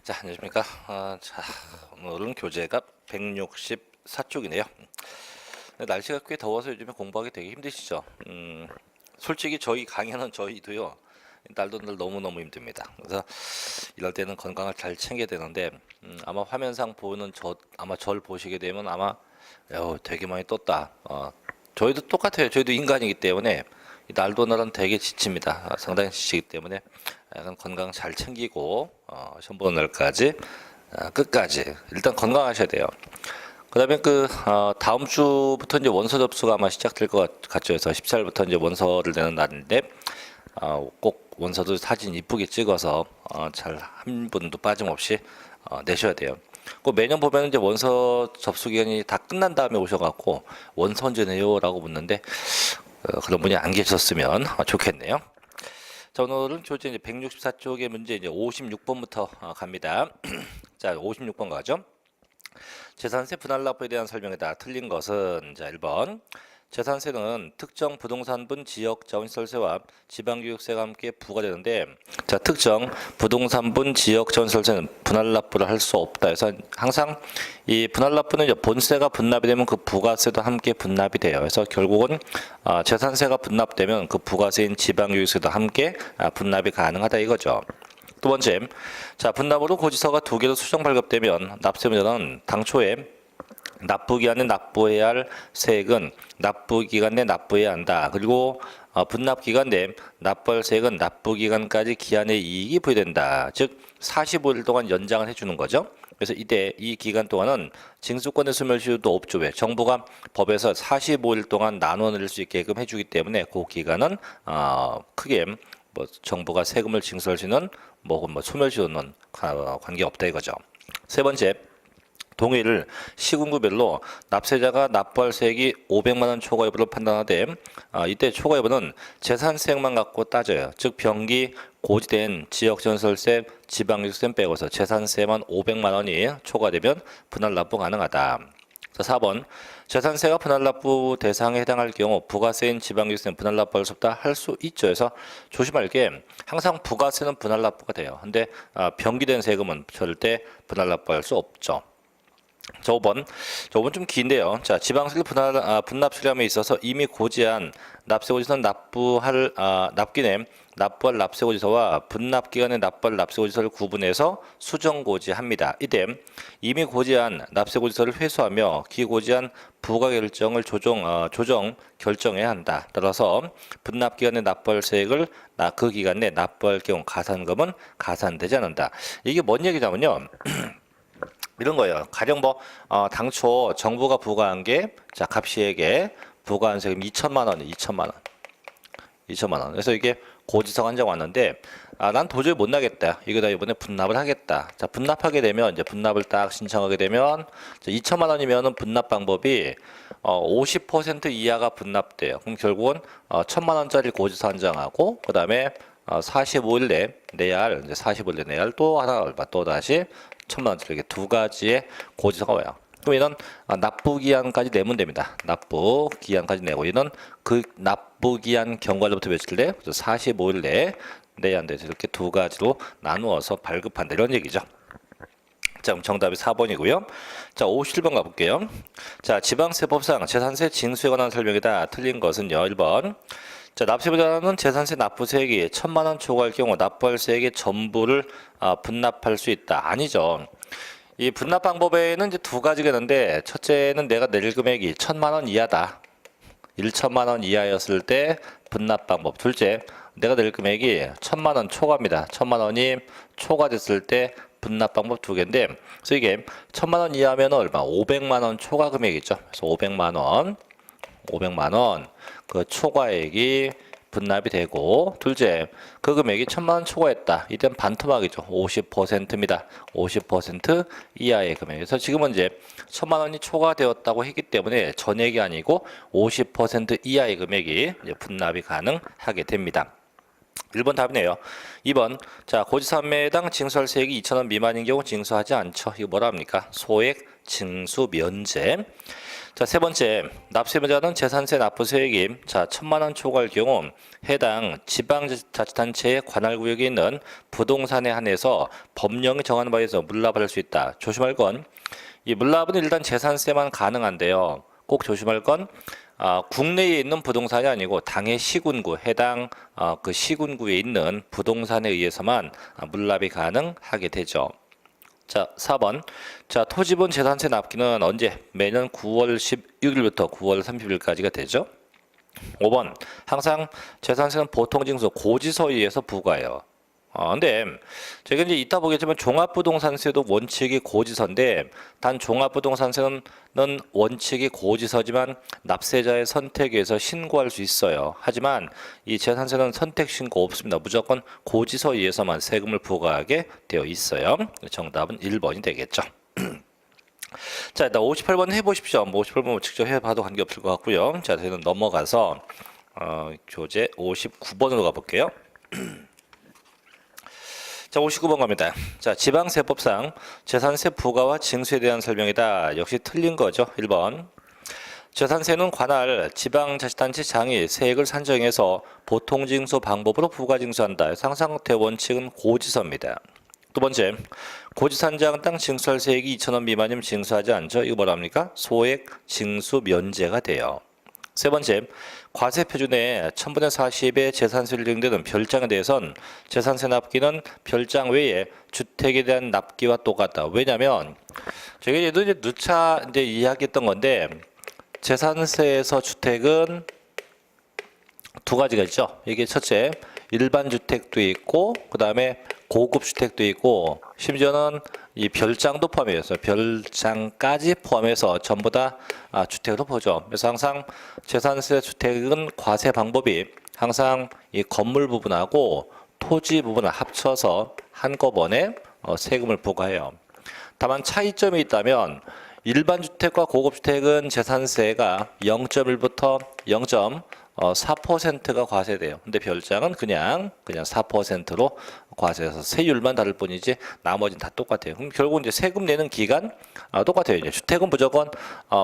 자, 안녕하십니까. 자, 오늘은 교재가 164쪽이네요. 날씨가 꽤 더워서 요즘에 공부하기 되게 힘드시죠? 솔직히 저희 강의는 저희도요. 날도 늘 너무너무 힘듭니다. 그래서 이럴 때는 건강을 잘 챙겨야 되는데 아마 화면상 보는 아마 절 보시게 되면 아마 되게 많이 떴다. 저희도 똑같아요. 저희도 인간이기 때문에 이 날도 날은 되게 지칩니다. 상당히 지치기 때문에 약간 건강 잘 챙기고 시험 보는 날까지 끝까지 일단 건강하셔야 돼요. 그다음에 다음 주부터 이제 원서 접수가 아마 시작될 것 같죠. 그래서 14일부터 이제 원서를 내는 날인데 꼭 원서도 사진 이쁘게 찍어서 잘 한 분도 빠짐없이 내셔야 돼요. 꼭 매년 보면 이제 원서 접수 기간이 다 끝난 다음에 오셔갖고 원서 언제 내요라고 묻는데 그런 분이 안 계셨으면 좋겠네요. 자, 오늘은 교재 이제 164쪽의 문제 이제 56번부터 갑니다. 자, 56번 가죠. 재산세 분할 납부에 대한 설명이다. 틀린 것은 자, 1번. 재산세는 특정 부동산분 지역자원시설세와 지방교육세가 함께 부과되는데 자, 특정 부동산분 지역자원시설세는 분할 납부를 할 수 없다 해서 항상 이 분할 납부는 이제 본세가 분납이 되면 그 부가세도 함께 분납이 돼요. 그래서 결국은 재산세가 분납되면 그 부가세인 지방교육세도 함께 분납이 가능하다 이거죠. 두 번째, 자, 분납으로 고지서가 두 개로 수정 발급되면 납세문제는 당초에 납부기간에 납부해야 할 세액은 납부기간 내 납부해야 한다. 그리고 분납기간 내 납부할 세액은 납부기간까지 기한의 이익이 부여된다. 즉 45일 동안 연장을 해주는 거죠. 그래서 이때 이 기간 동안은 징수권의 소멸시효도 없죠. 왜? 정부가 법에서 45일 동안 나눠 낼 수 있게끔 해주기 때문에 그 기간은 크게 뭐 정부가 세금을 징수할 수 있는 뭐 소멸시효는 관계 없다 이거죠. 세 번째. 동의를 시군구별로 납세자가 납부할 세액이 500만 원 초과 여부를 판단하되 이때 초과 여부는 재산세액만 갖고 따져요. 즉 병기 고지된 지역전설세, 지방유세세 빼고서 재산세만 500만 원이 초과되면 분할 납부 가능하다. 자, 4번. 재산세가 분할 납부 대상에 해당할 경우 부가세인 지방유세는 분할 납부할 수 없다 할 수 있죠. 그래서 조심할 게 항상 부가세는 분할 납부가 돼요. 근데 병기된 세금은 절대 분할 납부할 수 없죠. 자, 5번 좀 긴데요. 자, 지방세 분납 수량에 있어서 이미 고지한 납세고지서는 납기내 납부할 납세고지서와 분납기간에 납부할 납세고지서를 구분해서 수정고지합니다. 이때 이미 고지한 납세고지서를 회수하며 기고지한 부과결정을 조정 결정해야 한다. 따라서 분납기간에 납부할 세액을 그 기간 내 납부할 경우 가산금은 가산되지 않는다. 이게 뭔 얘기냐면요. 이런 거예요. 가령 당초 정부가 부과한 게, 자, 갑시에게 부과한 세금 2천만 원이 2천만 원. 그래서 이게 고지서가 한 장 왔는데, 난 도저히 못 나겠다. 이거다 이번에 분납을 하겠다. 자, 분납하게 되면, 이제 분납을 딱 신청하게 되면, 2천만 원이면은 분납 방법이, 50% 이하가 분납돼요. 그럼 결국은, 1천만 원짜리 고지서 한 장하고, 그 다음에, 45일 내 내야 할, 이제 45일 내 내야 할 또 하나, 또 다시, 1천만 원짜리 이렇게 두 가지의 고지서가 와요. 그럼 이는 납부기한까지 내면 됩니다. 납부기한까지 내고 이는 그 납부기한 경과로부터 며칠 내? 45일 내에 내야 한다. 이렇게 두 가지로 나누어서 발급한다. 이런 얘기죠. 자, 그럼 정답이 4번이고요. 자, 57번 가볼게요. 자, 지방세법상 재산세 징수에 관한 설명이다. 틀린 것은요. 1번. 자, 납세보다는 재산세 납부세액이 1천만 원 초과할 경우 납부할 세액의 전부를 분납할 수 있다. 아니죠. 이 분납 방법에는 이제 두 가지가 있는데 첫째는 내가 낼 금액이 1천만 원 이하다. 1천만 원 이하였을 때 분납 방법. 둘째, 내가 낼 금액이 1천만 원 초과입니다. 1천만 원이 초과됐을 때 분납 방법 두 개인데 그래서 이게 1천만 원 이하면 얼마? 500만 원 초과 금액이죠. 그래서 500만 원 그 초과액이 분납이 되고 둘째 그 금액이 1천만 원 초과했다. 이땐 반토막이죠. 50%입니다. 50% 이하의 금액. 그래서 지금은 이제 1천만 원이 초과되었다고 했기 때문에 전액이 아니고 50% 이하의 금액이 이제 분납이 가능하게 됩니다. 1번 답이네요. 2번. 자, 고지서 한 매당 징수할 세액이 2,000원 미만인 경우 징수하지 않죠. 이거 뭐라 합니까? 소액 징수 면제. 자, 세 번째, 납세자는 재산세 납부세액이 1,000만 원 초과할 경우 해당 지방자치단체의 관할구역에 있는 부동산에 한해서 법령이 정하는 바에 의해서 물납을 할 수 있다. 조심할 건 이 물납은 일단 재산세만 가능한데요. 꼭 조심할 건 국내에 있는 부동산이 아니고 당해 시군구, 해당 그 시군구에 있는 부동산에 의해서만 물납이 가능하게 되죠. 자, 4번. 자, 토지분 재산세 납기는 언제? 매년 9월 16일부터 9월 30일까지가 되죠. 5번. 항상 재산세는 보통징수 고지서에 의해서 부과해요. 근데 제가 이제 이따 보겠지만 종합부동산세도 원칙이 고지서인데 단 종합부동산세는 원칙이 고지서지만 납세자의 선택에 의해서 신고할 수 있어요. 하지만 이 재산세는 선택 신고 없습니다. 무조건 고지서에 의해서만 세금을 부과하게 되어 있어요. 정답은 1번이 되겠죠. 자, 일단 58번 해보십시오. 58번 직접 해봐도 관계없을 것 같고요. 자, 저희는 넘어가서 교재 59번으로 가볼게요. 자, 59번 갑니다. 자, 지방세법상 재산세 부과와 징수에 대한 설명이다. 역시 틀린 거죠. 1번. 재산세는 관할 지방자치단체장이 세액을 산정해서 보통징수 방법으로 부과징수한다. 항상 대원칙은 고지서입니다. 두 번째, 고지산자는 땅 징수할 세액이 2,000원 미만이면 징수하지 않죠. 이거 뭐랍니까? 소액 징수 면제가 돼요. 세 번째, 과세 표준의 1000분의 40의 재산세를 적용되는 별장에 대해선 재산세 납기는 별장 외에 주택에 대한 납기와 똑같다. 왜냐하면 제가 예도 이제 누차 이제 이야기했던 건데 재산세에서 주택은 두 가지가 있죠. 이게 첫째, 일반 주택도 있고 그 다음에 고급 주택도 있고 심지어는 이 별장도 포함해서 별장까지 포함해서 전부 다 주택으로 보죠. 그래서 항상 재산세 주택은 과세 방법이 항상 이 건물 부분하고 토지 부분을 합쳐서 한꺼번에 세금을 부과해요. 다만 차이점이 있다면 일반 주택과 고급 주택은 재산세가 0.1부터 0.4%가 과세돼요. 근데 별장은 그냥 4%로 과세해서 세율만 다를 뿐이지 나머지는 다 똑같아요. 그럼 결국 이제 세금 내는 기간 똑같아요. 이제 주택은 무조건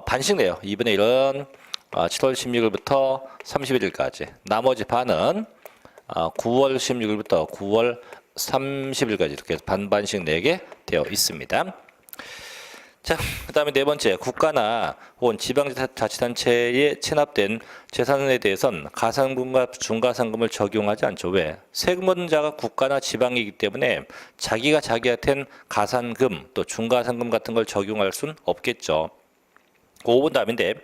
반씩 내요. 2분의 1은 7월 16일부터 31일까지. 나머지 반은 9월 16일부터 9월 30일까지 이렇게 반반씩 내게 되어 있습니다. 자, 그 다음에 네 번째, 국가나 혹은 지방자치단체에 체납된 재산에 대해선 가산금과 중과상금을 적용하지 않죠. 왜? 세금 걷는 자가 국가나 지방이기 때문에 자기가 자기한테는 가산금 또 중과상금 같은 걸 적용할 수는 없겠죠. 5번 답인데,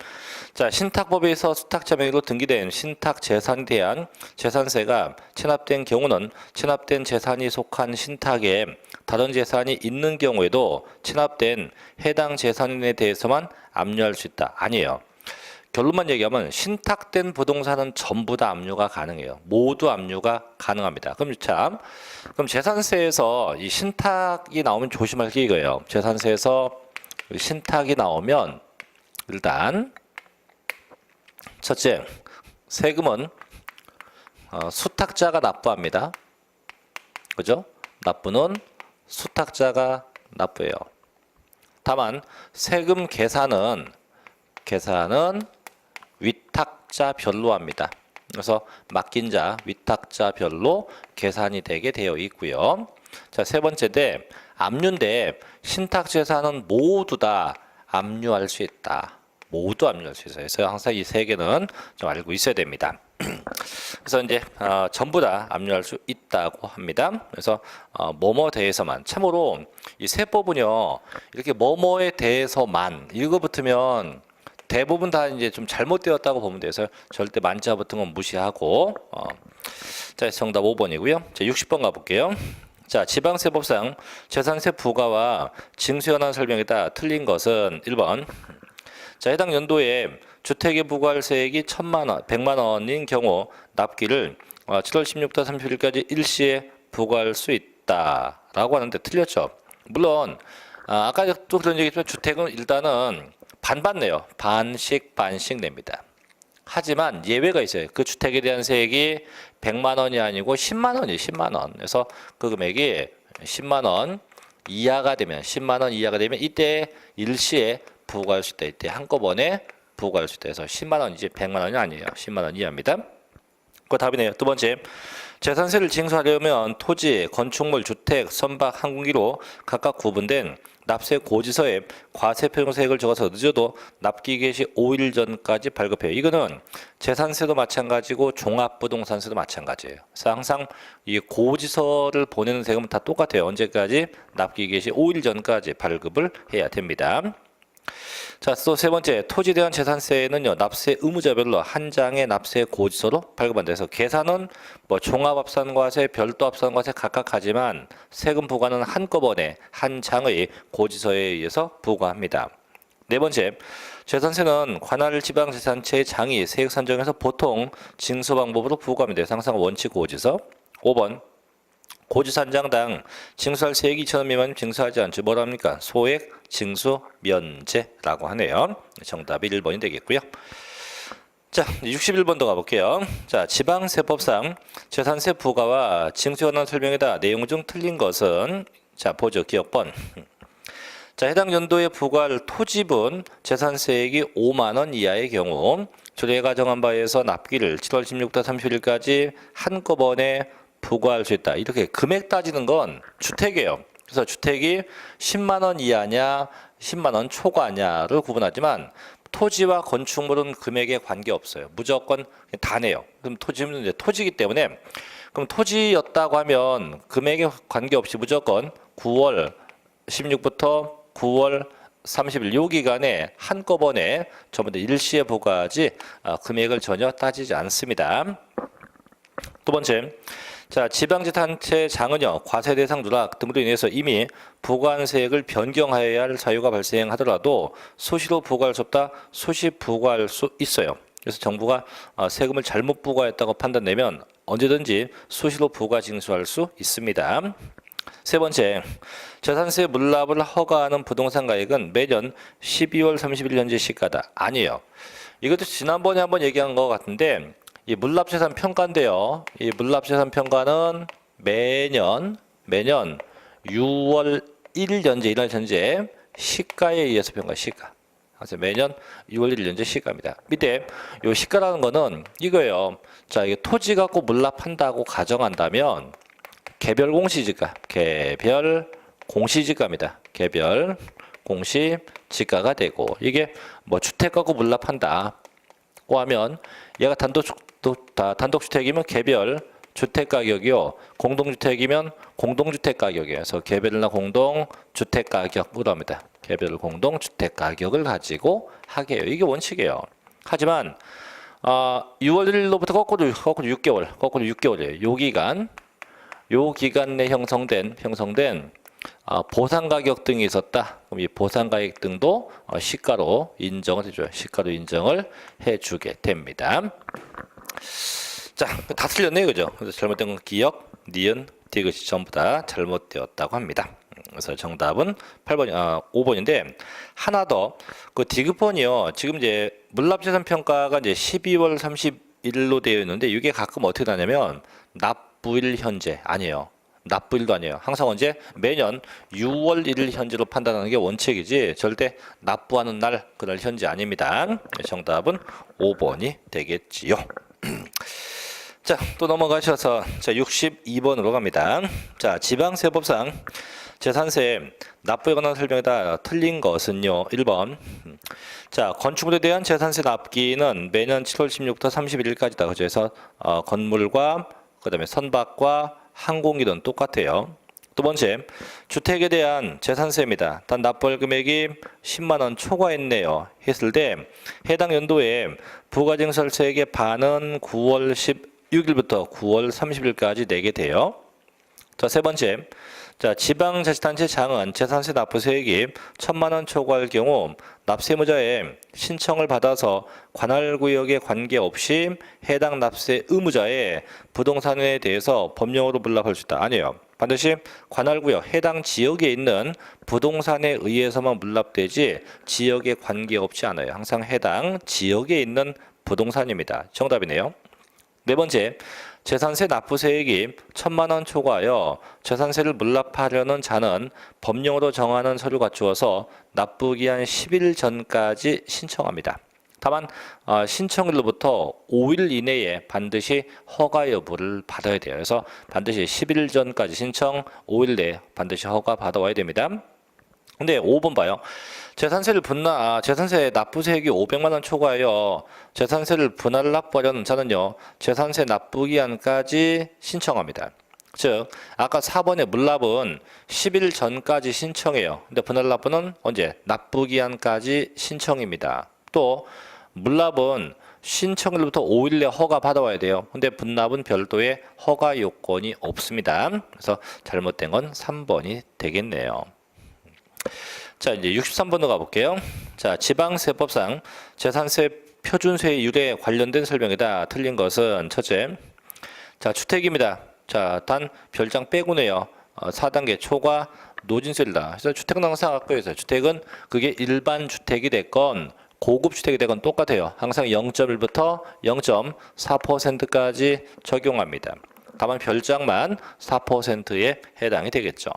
자, 신탁법에서 수탁자 명의로 등기된 신탁 재산에 대한 재산세가 체납된 경우는 체납된 재산이 속한 신탁에 다른 재산이 있는 경우에도 체납된 해당 재산에 대해서만 압류할 수 있다. 아니에요. 결론만 얘기하면 신탁된 부동산은 전부 다 압류가 가능해요. 모두 압류가 가능합니다. 그럼 재산세에서 이 신탁이 나오면 조심할 게 이거예요. 재산세에서 신탁이 나오면 일단 첫째, 세금은 수탁자가 납부합니다. 그죠? 납부는 수탁자가 납부해요. 다만 세금 계산은 위탁자별로 합니다. 그래서 맡긴 자, 위탁자별로 계산이 되게 되어 있고요. 자, 세 번째인데 압류인데 신탁 재산은 모두 다 압류할 수 있다. 모두 압류할 수 있어요. 그래서 항상 이 세 개는 좀 알고 있어야 됩니다. 그래서 이제 전부 다 압류할 수 있다고 합니다. 그래서 뭐뭐 대해서만, 참고로 이 세법은요 이렇게 뭐뭐에 대해서만 이거 붙으면 대부분 다 이제 좀 잘못되었다고 보면 돼서 절대 만자 붙은 건 무시하고 자, 정답 5번이고요. 자, 60번 가볼게요. 자, 지방세법상 재산세 부과와 징수에 관한 설명이다. 틀린 것은 1번. 자, 해당 연도에 주택에 부과할 세액이 100만 원인 경우 납기를 7월 16일부터 30일까지 일시에 부과할 수 있다라고 하는데 틀렸죠. 물론 아까 또 그런 얘기했지만 주택은 일단은 반반 내요. 반씩 냅니다. 하지만 예외가 있어요. 그 주택에 대한 세액이 100만 원이 아니고 10만 원이에요. 10만 원. 그래서 그 금액이 10만 원 이하가 되면 이때 일시에 부과할 수 있다. 이때 한꺼번에 부과할 수 있다 해서 10만 원이지 100만 원이 아니에요. 10만 원 이하입니다. 그거 답이네요. 두 번째, 재산세를 징수하려면 토지, 건축물, 주택, 선박, 항공기로 각각 구분된 납세 고지서에 과세표용세액을 적어서 늦어도 납기 개시 5일 전까지 발급해요. 이거는 재산세도 마찬가지고 종합부동산세도 마찬가지예요. 그래서 항상 이 고지서를 보내는 세금은 다 똑같아요. 언제까지? 납기 개시 5일 전까지 발급을 해야 됩니다. 자, 또 세 번째, 토지에 대한 재산세는요, 납세 의무자별로 한 장의 납세 고지서로 발급한다 해서 계산은 뭐 종합합산과세, 별도합산과세 각각 하지만 세금 부과는 한꺼번에 한 장의 고지서에 의해서 부과합니다. 네 번째, 재산세는 관할 지방재산체의 장이 세액 산정에서 보통 징수 방법으로 부과합니다. 항상 원칙 고지서. 5번, 고지서 한 장당 징수할 세액이 2,000원 미만이면 징수하지 않죠. 뭐랍니까? 소액 징수 면제라고 하네요. 정답이 1번이 되겠고요. 자, 61번도 가볼게요. 자, 지방세법상 재산세 부과와 징수에 관한 설명이다. 내용 중 틀린 것은 자, 보죠. 기억번. 자, 해당 연도에 부과할 토지분 재산세액이 5만 원 이하의 경우 조례가 정한 바에서 납기를 7월 16일부터 30일까지 한꺼번에 부과할 수 있다. 이렇게 금액 따지는 건 주택이에요. 그래서 주택이 10만 원 이하냐 10만 원 초과냐를 구분하지만 토지와 건축물은 금액에 관계없어요. 무조건 다 내요. 그럼 토지는 이제 토지이기 때문에 그럼 토지였다고 하면 금액에 관계없이 무조건 9월 16부터 9월 30일 요 기간에 한꺼번에 전부 다 일시에 부과하지 금액을 전혀 따지지 않습니다. 두 번째, 자, 지방재산체 장은요, 과세 대상 누락 등으로 인해서 이미 부과한세액을 변경하여야 할 사유가 발생하더라도 수시로 부과할 수 없다, 수시 부과할 수 있어요. 그래서 정부가 세금을 잘못 부과했다고 판단되면 언제든지 수시로 부과 징수할 수 있습니다. 세 번째, 재산세 물납을 허가하는 부동산 가액은 매년 12월 30일 현재 시가다. 아니에요. 이것도 지난번에 한번 얘기한 것 같은데 이 물납재산 평가인데요. 이 물납재산 평가는 매년 6월 1일 현재 이날 현재 시가에 의해서 평가 시가. 그래서 매년 6월 1일 현재 시가입니다. 밑에 이 시가라는 거는 이거예요. 자, 이게 토지 갖고 물납한다고 가정한다면 개별 공시지가, 개별 공시지가입니다. 개별 공시지가가 되고 이게 뭐 주택 갖고 물납한다고 하면 얘가 단독주택이면 개별 주택 가격이요. 공동주택이면 공동주택 가격이에요. 그래서 개별이나 공동주택 가격으로 합니다. 개별 공동주택 가격을 가지고 하게 해요. 이게 원칙이에요. 하지만 6월 1일로부터 거꾸로 6개월이에요. 요 기간 내 형성된 보상 가격 등이 있었다. 그럼 이 보상 가격 등도 시가로 인정을 해줘요. 시가로 인정을 해주게 됩니다. 자, 다 틀렸네요, 그죠? 그래서 잘못된 건 기역, 니은, 디귿이 전부 다 잘못되었다고 합니다. 그래서 정답은 5번인데 하나 더 그 디귿번이요. 지금 이제 물납재산 평가가 이제 12월 31일로 되어 있는데 이게 가끔 어떻게 나냐면 납부일 현재 아니에요. 납부일도 아니에요. 항상 언제? 매년 6월 1일 현재로 판단하는 게 원칙이지 절대 납부하는 날 그날 현재 아닙니다. 정답은 5번이 되겠지요. 자, 또 넘어가셔서 자 62번으로 갑니다. 자, 지방세법상 재산세 납부에 관한 설명이다. 틀린 것은요. 1번. 자, 건축물에 대한 재산세 납기는 매년 7월 16부터 31일까지다. 그래서 건물과 그다음에 선박과 항공기는 똑같아요. 두 번째, 주택에 대한 재산세입니다. 단 납부할 금액이 10만 원 초과했네요. 했을 때 해당 연도에 부가징수세액의 반은 9월 16일부터 9월 30일까지 내게 돼요. 자, 세 번째, 자, 지방자치단체 장은 재산세 납부세액이 1,000만 원 초과할 경우 납세의무자의 신청을 받아서 관할구역에 관계없이 해당 납세 의무자의 부동산에 대해서 법령으로 물납할 수 있다. 아니에요. 반드시 관할구역 해당 지역에 있는 부동산에 의해서만 물납되지 지역에 관계없지 않아요. 항상 해당 지역에 있는 부동산입니다. 정답이네요. 네 번째, 재산세 납부세액이 1,000만 원 초과하여 재산세를 물납하려는 자는 법령으로 정하는 서류 갖추어서 납부기한 10일 전까지 신청합니다. 다만 신청일로부터 5일 이내에 반드시 허가 여부를 받아야 돼요. 그래서 반드시 10일 전까지 신청, 5일 내에 반드시 허가 받아와야 됩니다. 근데 5번 봐요. 재산세 납부세액이 500만 원 초과하여 재산세를 분할 납부하려는 자는요, 재산세 납부 기한까지 신청합니다. 즉, 아까 4번의 물납은 10일 전까지 신청해요. 근데 분할 납부는 언제? 납부 기한까지 신청입니다. 또 물납은 신청일부터 5일 내 허가 받아와야 돼요. 근데 분납은 별도의 허가 요건이 없습니다. 그래서 잘못된 건 3번이 되겠네요. 자, 이제 63번으로 가볼게요. 자, 지방세법상 재산세 표준세율에 관련된 설명이다. 틀린 것은 첫째, 자, 주택입니다. 자, 단 별장 빼고네요. 4단계 초과 노진세율이다. 그래서 주택은 항상 갖고 있어요. 주택은 그게 일반 주택이 됐건 고급 주택이 되건 똑같아요. 항상 0.1부터 0.4%까지 적용합니다. 다만 별장만 4%에 해당이 되겠죠.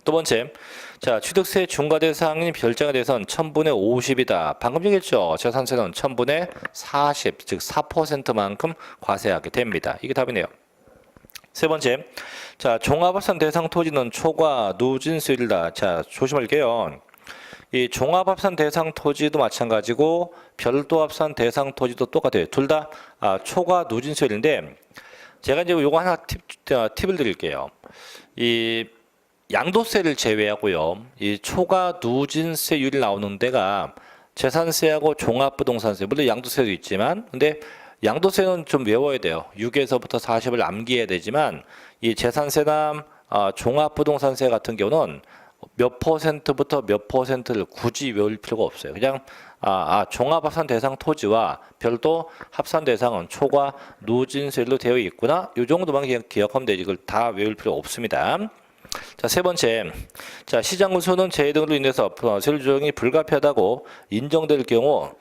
두 번째, 자, 취득세 중과 대상인 별장에 대해서는 1000분의 50이다. 방금 얘기했죠. 재산세는 1000분의 40, 즉 4%만큼 과세하게 됩니다. 이게 답이네요. 세 번째, 자, 종합합산 대상 토지는 초과 누진세율이다. 자, 조심할게요. 이 종합합산 대상 토지도 마찬가지고 별도 합산 대상 토지도 똑같아요. 둘 다 초과 누진세율인데, 제가 이제 요거 하나 팁을 드릴게요. 이 양도세를 제외하고요, 이 초과 누진세율이 나오는 데가 재산세하고 종합부동산세, 물론 양도세도 있지만, 근데 양도세는 좀 외워야 돼요. 6에서부터 40을 암기해야 되지만, 이 재산세나 종합부동산세 같은 경우는 몇 퍼센트부터 몇 퍼센트를 굳이 외울 필요가 없어요. 그냥 종합합산 대상 토지와 별도 합산 대상은 초과 누진세율로 되어 있구나, 이 정도만 기억하면 되지. 이걸 다 외울 필요 없습니다. 자, 세 번째, 자, 시장군수는 재해 등으로 인해서 세율 조정이 불가피하다고 인정될 경우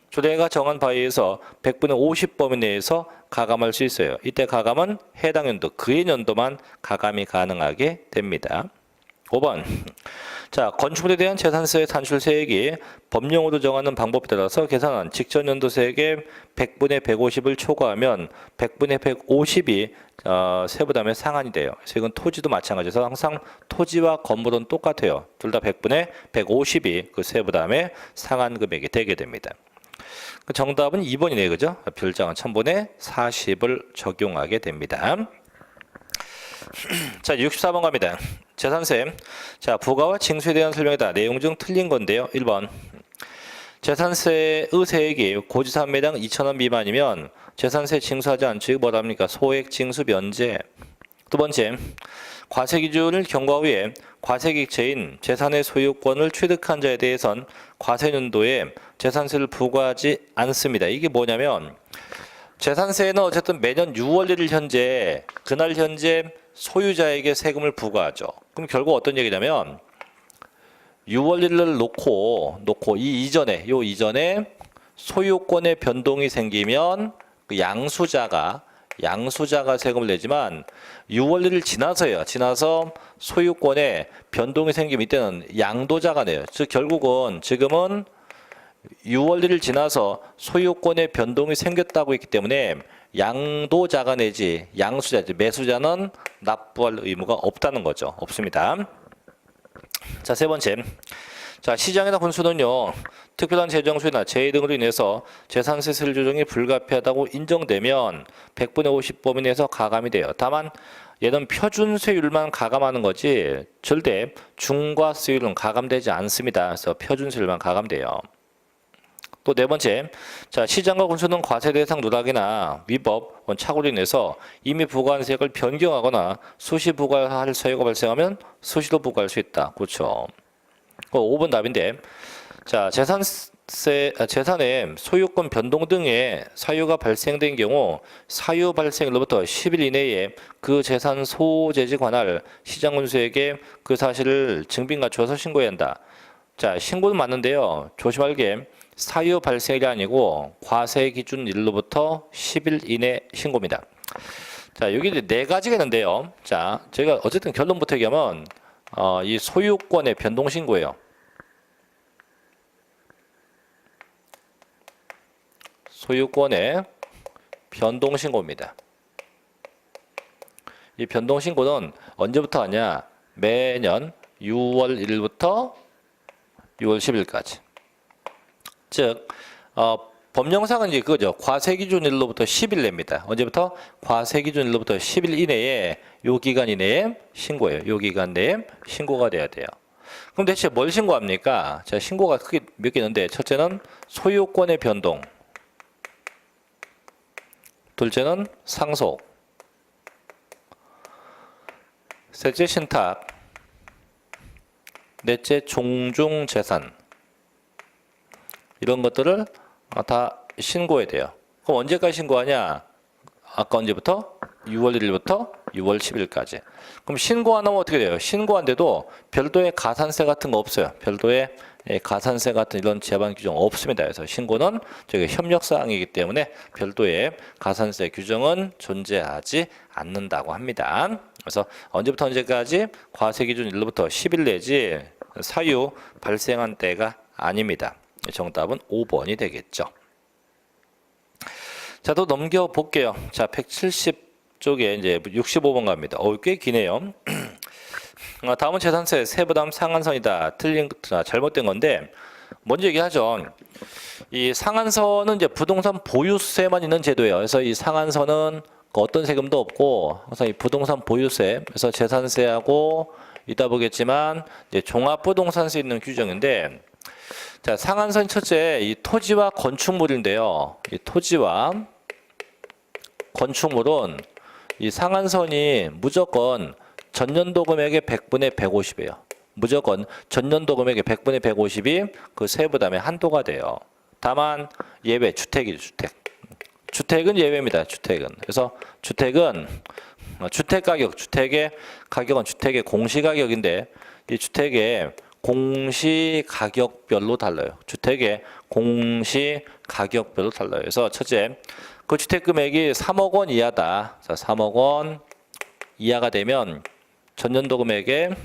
조례가 정한 바에 의해서 100분의 50 범위 내에서 가감할 수 있어요. 이때 가감은 해당 연도, 그해 연도만 가감이 가능하게 됩니다. 5번, 자, 건축물에 대한 재산세 산출세액이 법령으로 정하는 방법에 따라서 계산한 직전 연도 세액의 100분의 150을 초과하면 100분의 150이 세부담의 상한이 돼요. 그래서 이건 토지도 마찬가지여서 항상 토지와 건물은 똑같아요. 둘 다 100분의 150이 그 세부담의 상한 금액이 되게 됩니다. 그 정답은 2번이네요. 그죠? 별장은 1000분의 40을 적용하게 됩니다. 자, 64번 갑니다. 재산세. 자, 부가와 징수에 대한 설명이다. 내용 중 틀린 건데요. 1번. 재산세의 세액이 고지산매당 2,000원 미만이면 재산세 징수하지 않죠. 이거 뭐랍니까? 소액 징수 면제. 두 번째, 과세 기준을 경과 후에 과세객체인 재산의 소유권을 취득한 자에 대해선 과세연도에 재산세를 부과하지 않습니다. 이게 뭐냐면, 재산세는 어쨌든 매년 6월 1일 현재, 그날 현재 소유자에게 세금을 부과하죠. 그럼 결국 어떤 얘기냐면, 6월 1일을 놓고 이 이전에 소유권의 변동이 생기면 그 양수자가 세금을 내지만, 6월 1일 지나서 소유권에 변동이 생기면 이때는 양도자가 내요. 즉 결국은 지금은 6월 1일 지나서 소유권에 변동이 생겼다고 했기 때문에 양도자가 내지 양수자지, 매수자는 납부할 의무가 없다는 거죠. 없습니다. 자, 세 번째. 자, 시장이나 군수는요, 특별한 재정수나 재해 등으로 인해서 재산세 세율 조정이 불가피하다고 인정되면 100분의 50 범위 내에서 가감이 돼요. 다만 얘는 표준세율만 가감하는 거지 절대 중과세율은 가감되지 않습니다. 그래서 표준세율만 가감돼요. 또 네 번째, 자, 시장과 군수는 과세 대상 누락이나 위법, 착오로 인해서 이미 부과한 세액을 변경하거나 수시 부과할 사유가 발생하면 수시로 부과할 수 있다. 그렇죠. 5번 답인데, 자, 재산의 소유권 변동 등의 사유가 발생된 경우 사유 발생일로부터 10일 이내에 그 재산 소재지 관할 시장군수에게 그 사실을 증빙 갖춰서 신고해야 한다. 자, 신고는 맞는데요. 조심할 게 사유 발생일이 아니고 과세 기준 일로부터 10일 이내 신고입니다. 자, 여기 이제 네 가지가 있는데요. 자, 제가 어쨌든 결론부터 얘기하면 이 소유권의 변동 신고예요. 소유권의 변동신고입니다. 이 변동신고는 언제부터 하냐? 매년 6월 1일부터 6월 10일까지. 즉 법령상은 이제 그거죠. 과세기준일로부터 10일 내입니다. 언제부터? 과세기준일로부터 10일 이내에 요 기간 이내에 신고해요. 요 기간 내에 신고가 돼야 돼요. 그럼 대체 뭘 신고합니까? 자, 신고가 크게 몇 개 있는데 첫째는 소유권의 변동, 둘째는 상속, 셋째 신탁, 넷째 종중재산. 이런 것들을 다 신고해야 돼요. 그럼 언제까지 신고하냐? 아까 언제부터? 6월 1일부터 6월 10일까지. 그럼 신고 안 하면 어떻게 돼요? 신고한데도 별도의 가산세 같은 거 없어요. 별도의 가산세 같은 이런 제한 규정 없습니다. 그래서 신고는 저기 협력사항이기 때문에 별도의 가산세 규정은 존재하지 않는다고 합니다. 그래서 언제부터 언제까지? 과세기준 1일부터 10일 내지 사유 발생한 때가 아닙니다. 정답은 5번이 되겠죠. 자, 또 넘겨볼게요. 자, 170쪽에 이제 65번 갑니다. 꽤 기네요. 다음은 재산세 세부담 상한선이다. 잘못된 건데, 먼저 얘기하죠. 이 상한선은 이제 부동산 보유세만 있는 제도예요. 그래서 이 상한선은 어떤 세금도 없고, 항상 이 부동산 보유세, 그래서 재산세하고 이따 보겠지만, 이제 종합부동산세 있는 규정인데, 자, 상한선 첫째, 이 토지와 건축물인데요. 이 토지와 건축물은 이 상한선이 무조건 전년도 금액의 100분의 150이에요. 무조건 전년도 금액의 100분의 150이 그 세부담의 한도가 돼요. 다만 예외, 주택이죠, 주택. 주택은 예외입니다, 주택은. 그래서 주택은 주택 가격, 주택의 가격은 주택의 공시가격인데 이 주택의 공시가격별로 달라요. 주택의 공시가격별로 달라요. 그래서 첫째, 그 주택금액이 3억 원 이하다. 자, 3억 원 이하가 되면 전년도 금액의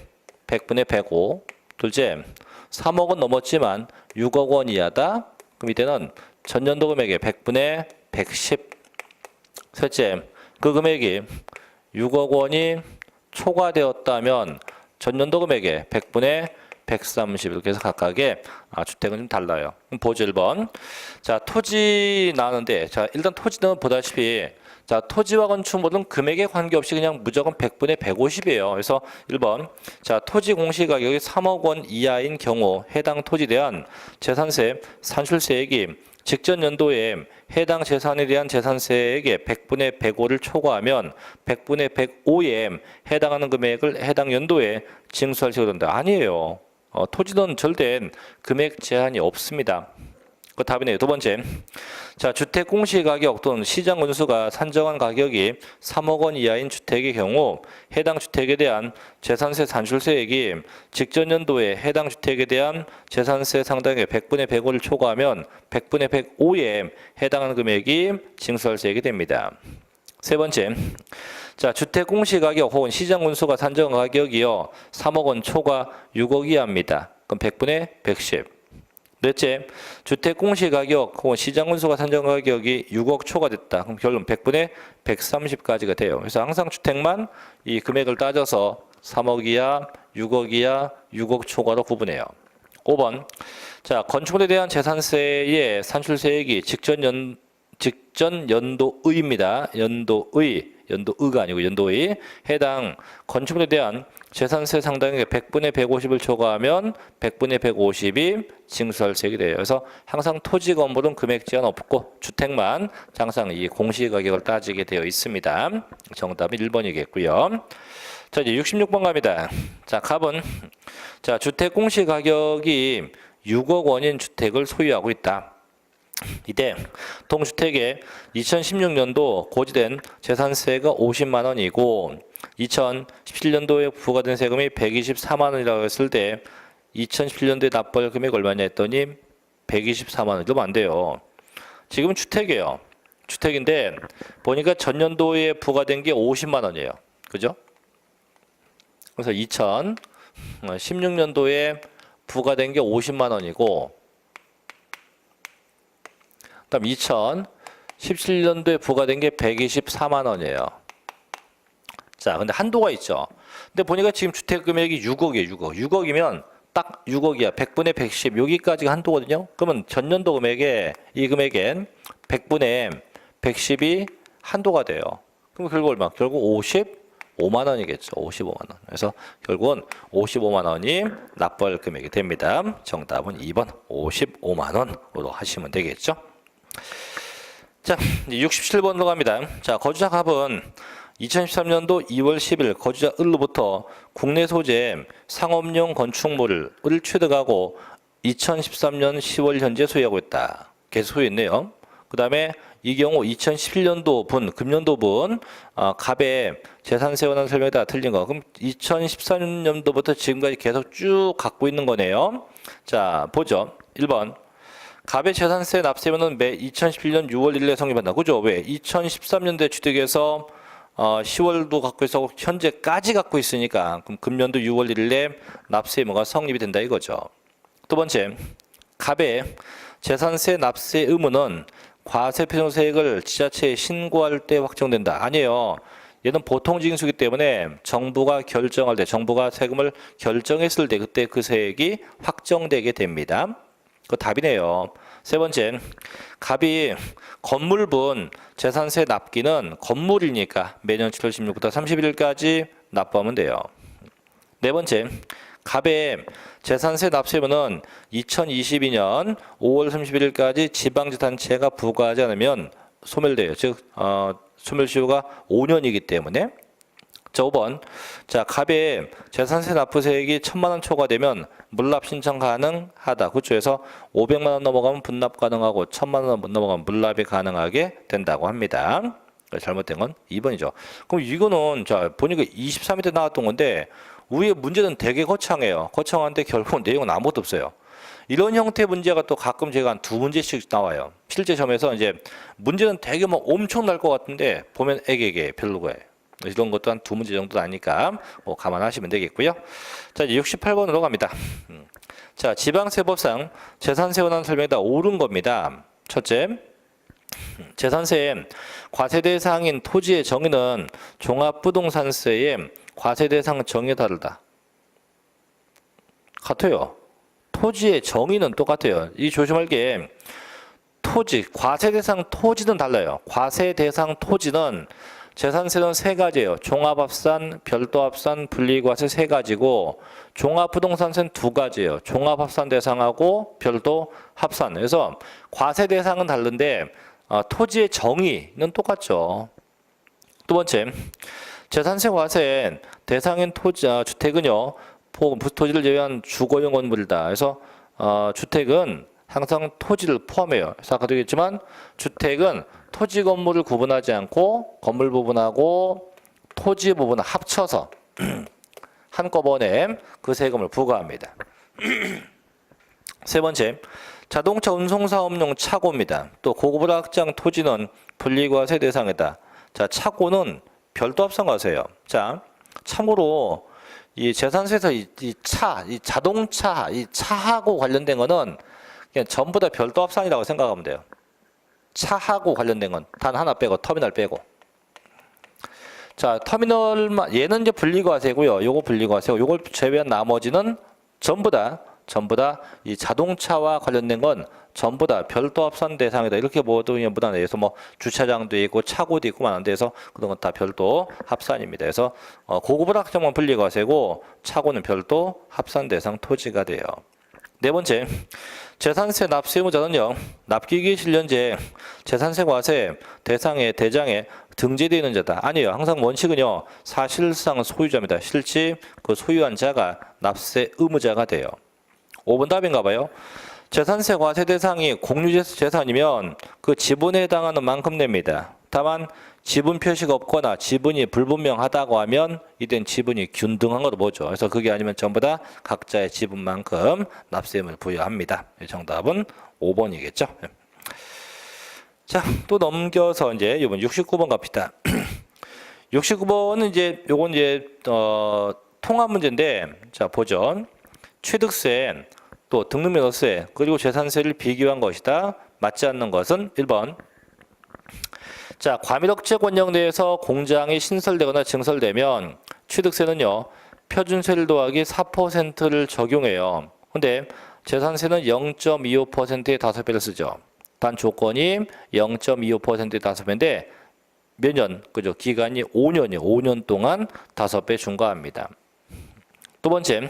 100분의 105. 둘째, 3억 원 넘었지만 6억 원 이하다. 그럼 이때는 전년도 금액의 100분의 110. 셋째, 그 금액이 6억 원이 초과되었다면 전년도 금액의 100분의 130 이렇게 해서 각각의 주택은 좀 달라요. 그럼 보죠 1번. 자, 토지 나오는데 자, 일단 토지는 보다시피 자, 토지와 건축물은 금액에 관계없이 그냥 무조건 100분의 150이에요. 그래서 1번. 자, 토지 공시가격이 3억 원 이하인 경우 해당 토지에 대한 재산세, 산출세액이 직전 연도에 해당 재산에 대한 재산세액의 100분의 105를 초과하면 100분의 105에 해당하는 금액을 해당 연도에 징수할 시가 된다. 아니에요. 토지는 절대 금액 제한이 없습니다. 그 답이네요. 두 번째. 자, 주택 공시가격 또는 시장 건수가 산정한 가격이 3억 원 이하인 주택의 경우 해당 주택에 대한 재산세 산출세액이 직전 연도에 해당 주택에 대한 재산세 상당의 100분의 105를 초과하면 100분의 105에 해당하는 금액이 징수할세액이 됩니다. 세 번째. 자, 주택 공시가격 혹은 시장 건수가 산정한 가격이요 3억 원 초과 6억 이하입니다. 그럼 100분의 110. 넷째, 주택 공시가격 혹은 시장 건수가 산정 가격이 6억 초과됐다. 그럼 결론 100분의 130까지가 돼요. 그래서 항상 주택만 이 금액을 따져서 3억 이하, 6억 이하, 6억 초과로 구분해요. 5번. 자, 건축물에 대한 재산세의 산출세액이 직전 연도의입니다. 연도의가 아니고 연도의 해당 건축물에 대한 재산세 상당액의 100분의 150을 초과하면 100분의 150이 징수할세액이 돼요. 그래서 항상 토지 건물은 금액 제한 없고 주택만 항상 이 공시가격을 따지게 되어 있습니다. 정답은 1번이겠고요. 자, 이제 66번 갑니다. 자, 갑은 자, 주택 공시가격이 6억 원인 주택을 소유하고 있다. 이때 동주택에 2016년도 고지된 재산세가 50만 원이고 2017년도에 부과된 세금이 124만 원이라고 했을 때 2017년도에 납부할 금액이 얼마냐 했더니 124만 원. 이러면 안 돼요. 지금은 주택이에요. 주택인데 보니까 전년도에 부과된 게 50만 원이에요. 그죠? 그래서 2016년도에 부과된 게 50만 원이고 그다음 2017년도에 부과된 게 124만 원이에요. 자, 근데 한도가 있죠. 근데 보니까 지금 주택 금액이 6억이에요. 6억. 6억이면 딱 6억이야. 100분의 110 여기까지가 한도거든요. 그러면 전년도 금액에 이 금액엔 100분의 110이 한도가 돼요. 그럼 결국 얼마? 결국 55만 원이겠죠. 55만 원. 그래서 결국은 55만 원이 납부할 금액이 됩니다. 정답은 2번 55만 원으로 하시면 되겠죠. 자, 67번으로 갑니다. 자, 거주자 갑은 2013년도 2월 10일 거주자 을로부터 국내 소재 상업용 건축물을 취득하고 2013년 10월 현재 소유하고 있다. 계속 소유했네요. 그 다음에 이 경우 2011년도 분, 금년도 분, 갑의 재산세 원한 설명에 따라 틀린 거. 그럼 2013년도부터 지금까지 계속 쭉 갖고 있는 거네요. 자, 보죠. 1번. 갑의 재산세 납세면은 매 2011년 6월 1일에 성립한다. 그죠? 왜? 2013년도에 취득해서 10월도 갖고 있어 현재까지 갖고 있으니까 그럼 금년도 6월 1일에 납세 의무가 성립이 된다 이거죠. 두 번째, 갑의 재산세 납세 의무는 과세표준세액을 지자체에 신고할 때 확정된다. 아니에요. 얘는 보통징수이기 때문에 정부가 결정할 때, 정부가 세금을 결정했을 때 그때 그 세액이 확정되게 됩니다. 그 답이네요. 세 번째, 갑이 건물분 재산세 납기는 건물이니까 매년 7월 16일부터 31일까지 납부하면 돼요. 네 번째, 갑의 재산세 납세분은 2022년 5월 31일까지 지방자치단체가 부과하지 않으면 소멸돼요. 즉 소멸시효가 5년이기 때문에. 자, 5번. 자, 갑의 재산세 납부세액이 1,000만 원 초과되면 물납 신청 가능하다. 그렇죠. 그래서 500만 원 넘어가면 분납 가능하고 1,000만 원 넘어가면 물납이 가능하게 된다고 합니다. 잘못된 건 2번이죠. 그럼 이거는 자, 보니까 23일 때 나왔던 건데 위에 문제는 되게 거창해요. 거창한데 결국 내용은 아무것도 없어요. 이런 형태의 문제가 또 가끔 제가 한 2문제씩 나와요. 실제 시험에서 이제 문제는 되게 뭐 엄청날 것 같은데 보면 애게게 별로거예요. 이런 것도 한 2문제 정도 나니까 뭐 감안하시면 되겠고요. 자, 이제 68번으로 갑니다. 자, 지방세법상 재산세 원한 설명이 다 옳은 겁니다. 첫째, 재산세의 과세 대상인 토지의 정의는 종합부동산세의 과세 대상 정의에 다르다. 같아요. 토지의 정의는 똑같아요. 이 조심할 게 토지, 과세 대상 토지는 달라요. 과세 대상 토지는 재산세는 세 가지예요. 종합합산, 별도합산, 분리과세 세 가지고 종합부동산세는 두 가지예요. 종합합산 대상하고 별도합산. 그래서 과세 대상은 다른데 토지의 정의는 똑같죠. 두 번째, 재산세 과세 대상인 토지, 주택은요. 토지를 제외한 주거용 건물이다. 그래서 주택은 항상 토지를 포함해요. 그래서 아까도 얘기했지만 주택은 토지 건물을 구분하지 않고 건물 부분하고 토지 부분을 합쳐서 한꺼번에 그 세금을 부과합니다. 세 번째, 자동차 운송사업용 차고입니다. 또 고급을 확장 토지는 분리과세 대상이다. 자, 차고는 별도합산과세예요. 자, 참고로 이 재산세에서 이 자동차, 이 차하고 관련된 거는 그냥 전부 다 별도합산이라고 생각하면 돼요. 차하고 관련된 건 단 하나 빼고 터미널 빼고. 자, 터미널만 얘는 이제 분리과세고요. 요거 분리과세고 요걸 제외한 나머지는 전부 다 이 자동차와 관련된 건 전부 다 별도합산 대상이다. 이렇게 모두 무단해서 뭐 주차장도 있고 차고도 있고 많은데 해서 그런 건 다 별도 합산입니다. 그래서 고급을 확정만 분리과세고 차고는 별도 합산 대상 토지가 돼요. 네 번째, 재산세 납세 의무자는요, 납기기 실련제 재산세 과세 대상에 대장에 등재되어 있는 자다. 아니에요. 항상 원칙은요, 사실상 소유자입니다. 실제 그 소유한 자가 납세 의무자가 돼요. 5번 답인가 봐요. 재산세 과세 대상이 공유재산이면 그 지분에 해당하는 만큼 냅니다. 다만 지분 표시가 없거나 지분이 불분명하다고 하면 이땐 지분이 균등한 걸로 보죠. 그래서 그게 아니면 전부 다 각자의 지분만큼 납세금을 부여합니다. 정답은 5번이겠죠. 자, 또 넘겨서 이제 이번 69번 갑시다. 69번은 이제 요건 이제 통합 문제인데, 자 보죠. 취득세, 또 등록면허세, 그리고 재산세를 비교한 것이다. 맞지 않는 것은 1번. 자, 과밀억제 권역 내에서 공장이 신설되거나 증설되면 취득세는요, 표준세를 더하기 4%를 적용해요. 근데 재산세는 0.25%의 5배를 쓰죠. 단 조건이 0.25%의 5배인데 몇 년? 그죠? 기간이 5년이요. 5년 동안 5배 중과합니다. 두 번째,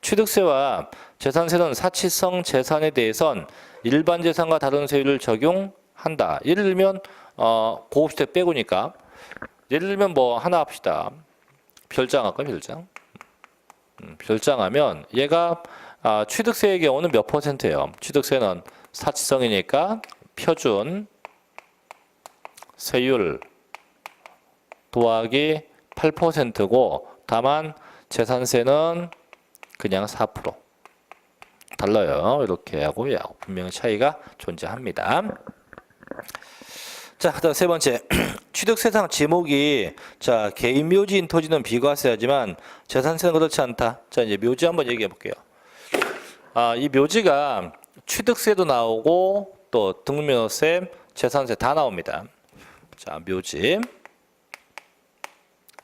취득세와 재산세는 사치성 재산에 대해선 일반 재산과 다른 세율을 적용한다. 예를 들면 고급주택 빼고니까 예를 들면 뭐 하나 합시다. 별장 할까? 별장. 별장하면 얘가 취득세의 경우는 몇 %예요? 취득세는 사치성이니까 표준 세율 더하기 8%고 다만 재산세는 그냥 4%. 달라요. 이렇게 하고 분명히 차이가 존재합니다. 자, 그다음 세 번째. 취득세상 지목이 자, 개인 묘지인 토지는 비과세하지만 재산세는 그렇지 않다. 자, 이제 묘지 한번 얘기해 볼게요. 이 묘지가 취득세도 나오고 또 등록면허세, 재산세 다 나옵니다. 자, 묘지.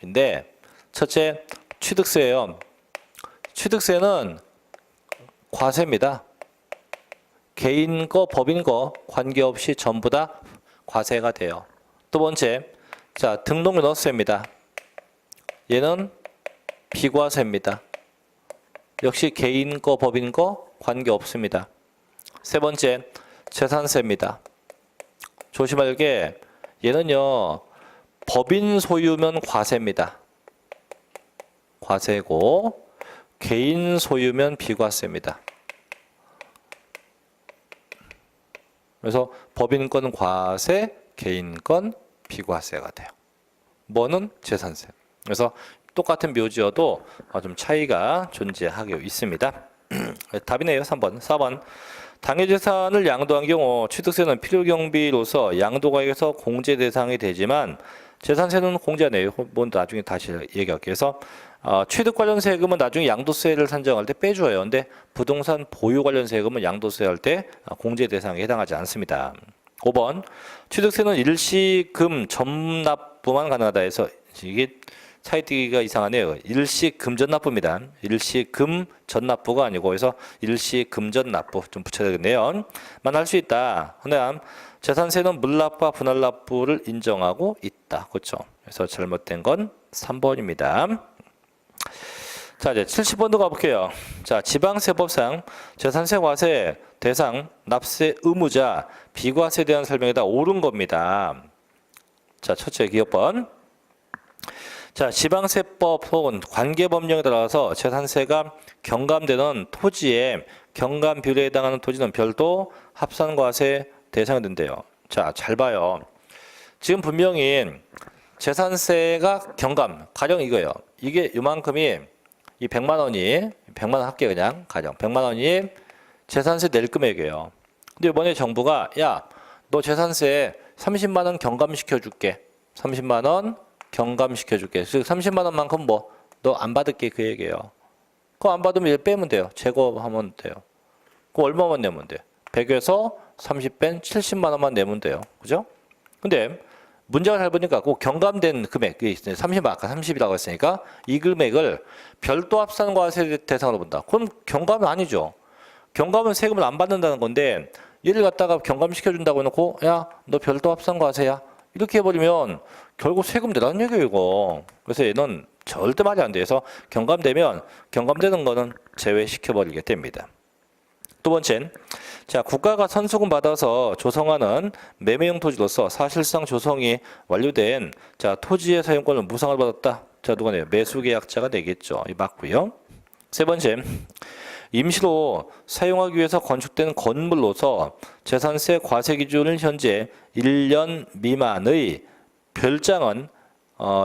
인데 첫째, 취득세예요. 취득세는 과세입니다. 개인 거, 법인 거 관계없이 전부 다 과세가 돼요. 두 번째, 자, 등록면허세입니다. 얘는 비과세입니다. 역시 개인 거, 법인 거 관계없습니다. 세 번째, 재산세입니다. 조심할 게 얘는요, 법인 소유면 과세입니다. 과세고 개인 소유면 비과세입니다. 그래서 법인 건 과세, 개인 건 비과세가 돼요. 뭐는 재산세. 그래서 똑같은 묘지여도 좀 차이가 존재하고 있습니다. 답이네요. 3번. 4번. 당해재산을 양도한 경우 취득세는 필요경비로서 양도가액에서 공제 대상이 되지만 재산세는 공제 안 해요. 뭔 나중에 다시 얘기할게요. 그래서 취득 관련 세금은 나중에 양도세를 산정할 때 빼줘요. 근데 부동산 보유 관련 세금은 양도세 할 때 공제 대상에 해당하지 않습니다. 5번. 취득세는 일시금 전납부만 가능하다 해서 이게 차이띠기가 이상하네요. 일시금 전납부입니다. 일시금 전납부가 아니고 그래서 일시금 전납부 좀 붙여야 되겠네요. 만 할 수 있다. 그다음 재산세는 물납과 분할납부를 인정하고 있다. 그렇죠? 그래서 잘못된 건 3번입니다. 자, 이제 70번도 가볼게요. 자, 지방세법상 재산세 과세 대상 납세 의무자 비과세에 대한 설명에다 옳은 겁니다. 자, 첫째 기업번. 자, 지방세법 혹은 관계법령에 따라서 재산세가 경감되는 토지에 경감 비율에 해당하는 토지는 별도 합산과세 대상이 된대요. 자, 잘 봐요. 지금 분명히 재산세가 경감, 가령 이거예요. 이게 요만큼이 이 100만 원이 100만 원 할게 그냥 가령 100만 원이 재산세 낼 금액이에요. 근데 이번에 정부가 야, 너 재산세 30만 원 경감시켜 줄게. 30만 원 경감시켜 줄게. 즉 30만 원만큼 뭐 너 안 받을게 그 얘기예요. 그거 안 받으면 이제 빼면 돼요. 제거하면 돼요. 그거 얼마만 내면 돼? 100에서 30 뺀 70만 원만 내면 돼요. 그죠? 근데 문제가 잘 보니까 그 경감된 금액, 30만 아까 30이라고 했으니까 이 금액을 별도 합산과세 대상으로 본다. 그럼 경감은 아니죠. 경감은 세금을 안 받는다는 건데 얘를 갖다가 경감시켜준다고 해놓고 야, 너 별도 합산과세야. 이렇게 해버리면 결국 세금 내라는 얘기예요, 이거. 그래서 얘는 절대 말이 안 돼서 경감되면 경감되는 거는 제외시켜버리게 됩니다. 두 번째, 자, 국가가 선수금 받아서 조성하는 매매용 토지로서 사실상 조성이 완료된 자, 토지의 사용권을 무상을 받았다. 자, 누가 내요? 매수계약자가 내겠죠. 이 맞고요. 세 번째, 임시로 사용하기 위해서 건축된 건물로서 재산세 과세 기준을 현재 1년 미만의 별장은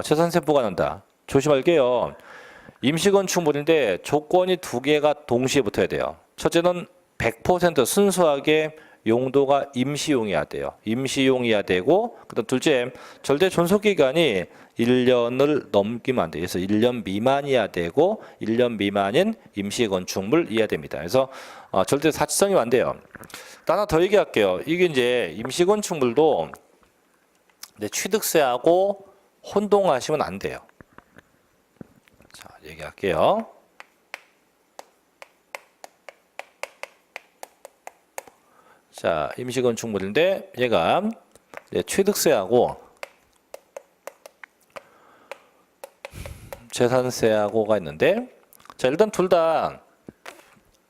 재산세 부과한다. 조심할 게요. 임시건축물인데 조건이 두 개가 동시에 붙어야 돼요. 첫째는 100% 순수하게 용도가 임시용이어야 돼요. 임시용이어야 되고, 그다음 둘째, 절대 존속기간이 1년을 넘기면 안 돼요. 그래서 1년 미만이어야 되고 1년 미만인 임시 건축물이어야 됩니다. 그래서 절대 사치성이 안 돼요. 또 하나 더 얘기할게요. 이게 이제 임시 건축물도 취득세하고 혼동하시면 안 돼요. 자, 얘기할게요. 자, 임시 건축물인데 얘가 취득세하고 재산세하고가 있는데, 자, 일단 둘 다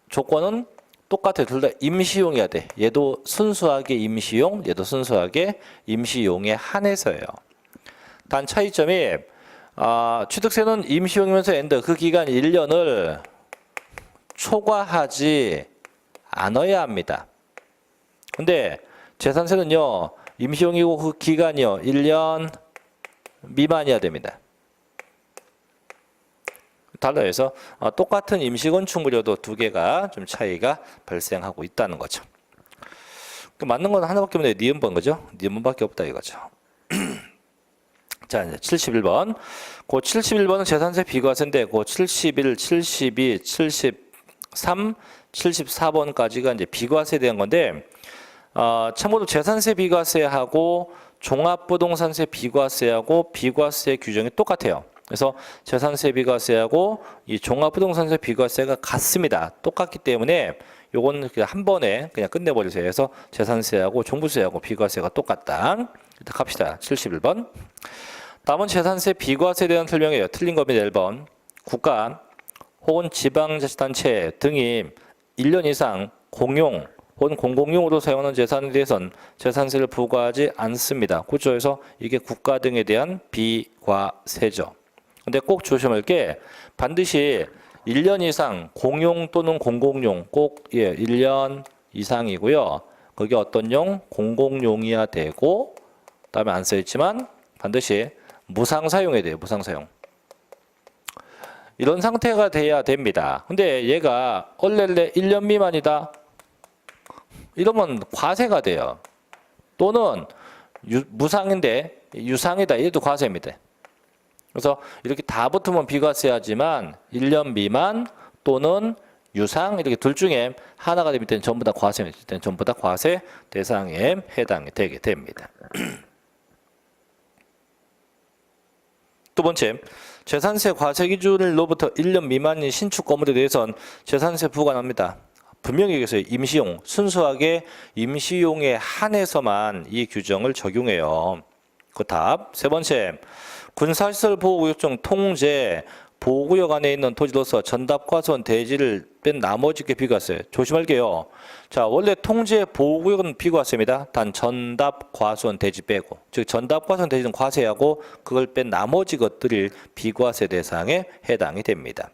조건은 똑같아요. 둘 다 임시용이어야 돼. 얘도 순수하게 임시용, 얘도 순수하게 임시용에 한해서예요. 단 차이점이 취득세는 임시용이면서 엔드 그 기간 1년을 초과하지 않아야 합니다. 근데 재산세는요, 임시용이고 그 기간이요 1년 미만이어야 됩니다. 달라요. 그래서 똑같은 임시건축물이어도 두 개가 좀 차이가 발생하고 있다는 거죠. 맞는 건 하나밖에 없네요. 니은번 그죠? 니은번밖에 없다 이거죠. 자, 이제 71번. 그 71번은 재산세 비과세인데 그 71, 72, 73, 74번까지가 이제 비과세에 대한 건데, 참고로 재산세 비과세하고 종합부동산세 비과세하고 비과세 규정이 똑같아요. 그래서 재산세 비과세하고 이 종합부동산세 비과세가 같습니다. 똑같기 때문에 요건 그냥 한 번에 그냥 끝내버리세요. 그래서 재산세하고 종부세하고 비과세가 똑같다. 일단 갑시다. 71번. 다음은 재산세 비과세에 대한 설명이에요. 틀린 겁니다. 1번. 국가 혹은 지방자치단체 등이 1년 이상 공용 혹은 공공용으로 사용하는 재산에 대해서는 재산세를 부과하지 않습니다. 그렇죠? 그래서 이게 국가 등에 대한 비과세죠. 근데 꼭 조심할 게 반드시 1년 이상 공용 또는 공공용 꼭 1년 이상이고요. 거기 어떤 용? 공공용이어야 되고, 그다음에 안 써있지만 반드시 무상사용해야 돼요. 무상사용. 이런 상태가 돼야 됩니다. 근데 얘가 얼렐레 1년 미만이다. 이러면 과세가 돼요. 또는 무상인데 유상이다. 얘도 과세입니다. 그래서 이렇게 다 붙으면 비과세하지만 1년 미만 또는 유상 이렇게 둘 중에 하나가 되면 때는 전부 다 과세, 전부 다 과세 대상에 해당이 되게 됩니다. 두 번째, 재산세 과세 기준일로부터 1년 미만인 신축 건물에 대해서는 재산세 부과합니다. 분명히 여기서 임시용, 순수하게 임시용에 한해서만 이 규정을 적용해요. 그 답. 세 번째, 군사시설 보호구역 중 통제 보호구역 안에 있는 토지로서 전답과수원 대지를 뺀 나머지 게 비과세. 조심할게요. 자, 원래 통제 보호구역은 비과세입니다. 단 전답, 과수원, 대지 빼고. 즉 전답, 과수원, 대지는 과세하고 그걸 뺀 나머지 것들이 비과세 대상에 해당이 됩니다.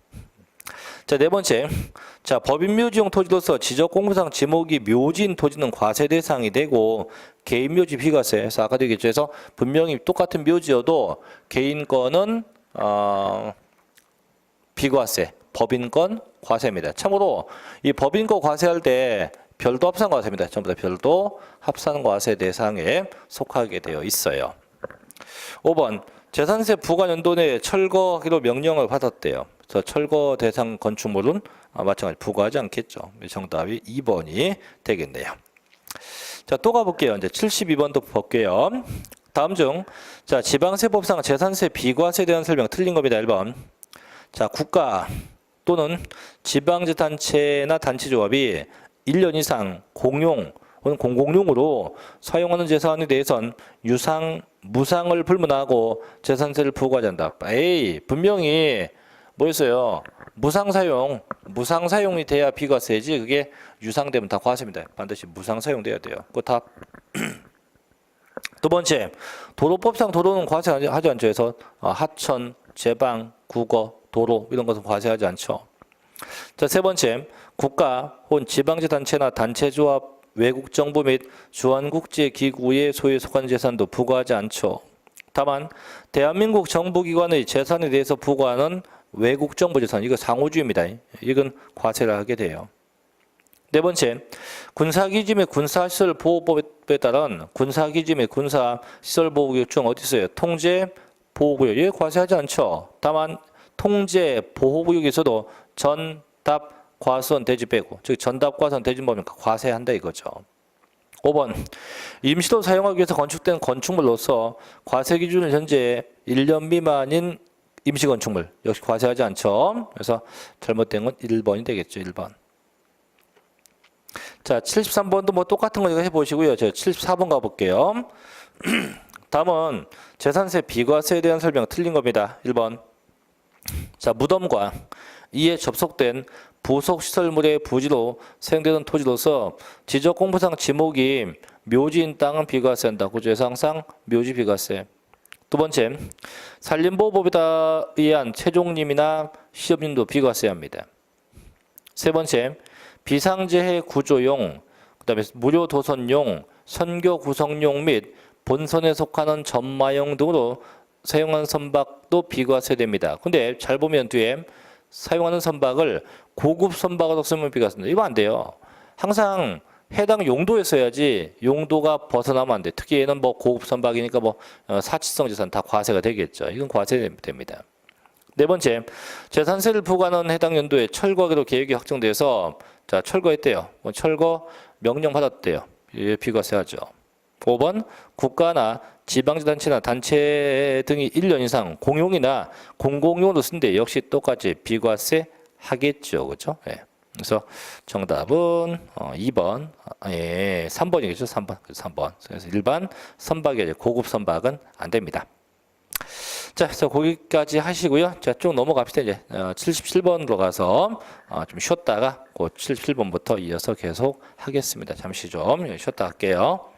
자, 네 번째. 자, 법인묘지용 토지로서 지적공부상 지목이 묘지인 토지는 과세 대상이 되고 개인묘지 비과세. 그래서 아까도 얘기했죠. 그래서 분명히 똑같은 묘지여도 개인 거는 비과세, 법인 건 과세입니다. 참고로 이 법인 거 과세할 때 별도 합산 과세입니다. 전부 다 별도 합산 과세 대상에 속하게 되어 있어요. 5번. 재산세 부과 연도 내에 철거하기로 명령을 받았대요. 그래서 철거 대상 건축물은 마찬가지 부과하지 않겠죠. 정답이 2번이 되겠네요. 자, 또 가볼게요. 이제 72번도 볼게요. 다음 중, 자, 지방세법상 재산세 비과세에 대한 설명 틀린 겁니다. 1번. 자, 국가 또는 지방자치단체나 단체조합이 1년 이상 공용 혹은 공공용으로 사용하는 재산에 대해선 유상, 무상을 불문하고 재산세를 부과하지 않는다. 에이, 분명히 뭐였어요? 무상사용이 돼야 비과세지. 그게 유상되면 다 과세입니다. 반드시 무상사용돼야 돼요. 그 답. 두 번째, 도로법상 도로는 과세하지 않죠. 그래서 하천, 제방, 국어, 도로 이런 것은 과세하지 않죠. 자, 세 번째, 국가 혹은 지방자치단체나 단체조합, 외국정부 및 주한국제기구의 소유에 속한 재산도 부과하지 않죠. 다만 대한민국 정부기관의 재산에 대해서 부과하는 외국정부 재산, 이거 상호주의입니다. 이건 과세를 하게 돼요. 네 번째, 군사기지 및 군사시설보호법에 따른 군사기지 및 군사시설보호구역 중 어디 있어요? 통제 보호구역 여기 과세하지 않죠. 다만 통제 보호구역에서도 전답 과수원 대지 빼고 즉 전답 과수원 대지 뭡니까 과세한다 이거죠. 5번 임시로 사용하기 위해서 건축된 건축물로서 과세 기준은 현재 1년 미만인 임시 건축물 역시 과세하지 않죠. 그래서 잘못된 건 1번이 되겠죠. 1번. 자, 73번도 뭐 똑같은 거 해보시고요. 제가 74번 가볼게요. 다음은 재산세 비과세에 대한 설명 틀린 겁니다. 1번. 자, 무덤과 이에 접속된 부속시설물의 부지로 사용되는 토지로서 지적공부상 지목이 묘지인 땅은 비과세한다. 그래서 항상 묘지 비과세. 두 번째, 산림보호법에 의한 채종림이나 시업림도 비과세합니다. 세 번째, 비상재해 구조용, 그다음에 무료 도선용, 선교 구성용 및 본선에 속하는 전마용 등으로 사용하는 선박도 비과세됩니다. 근데 잘 보면 뒤에 사용하는 선박을 고급 선박으로 쓰면 비과세입니다. 이거 안 돼요. 항상 해당 용도에 써야지 용도가 벗어나면 안 돼. 특히 얘는 뭐 고급 선박이니까 뭐 사치성 재산 다 과세가 되겠죠. 이건 과세됩니다. 네 번째, 재산세를 부과하는 해당 연도에 철거하기로 계획이 확정돼서 자 철거했대요. 철거 명령 받았대요. 비과세하죠. 5번, 국가나 지방자치단체나 단체 등이 1년 이상 공용이나 공공용으로 쓴데 역시 똑같이 비과세 하겠죠. 그렇죠? 예. 그래서 정답은 2번, 3번이겠죠. 3번. 그래서 3번. 그래서 일반 선박이 고급 선박은 안 됩니다. 자, 그래서 거기까지 하시고요. 자, 쭉 넘어갑시다. 이제 77번으로 가서 좀 쉬었다가 그 77번부터 이어서 계속 하겠습니다. 잠시 좀 쉬었다 할게요.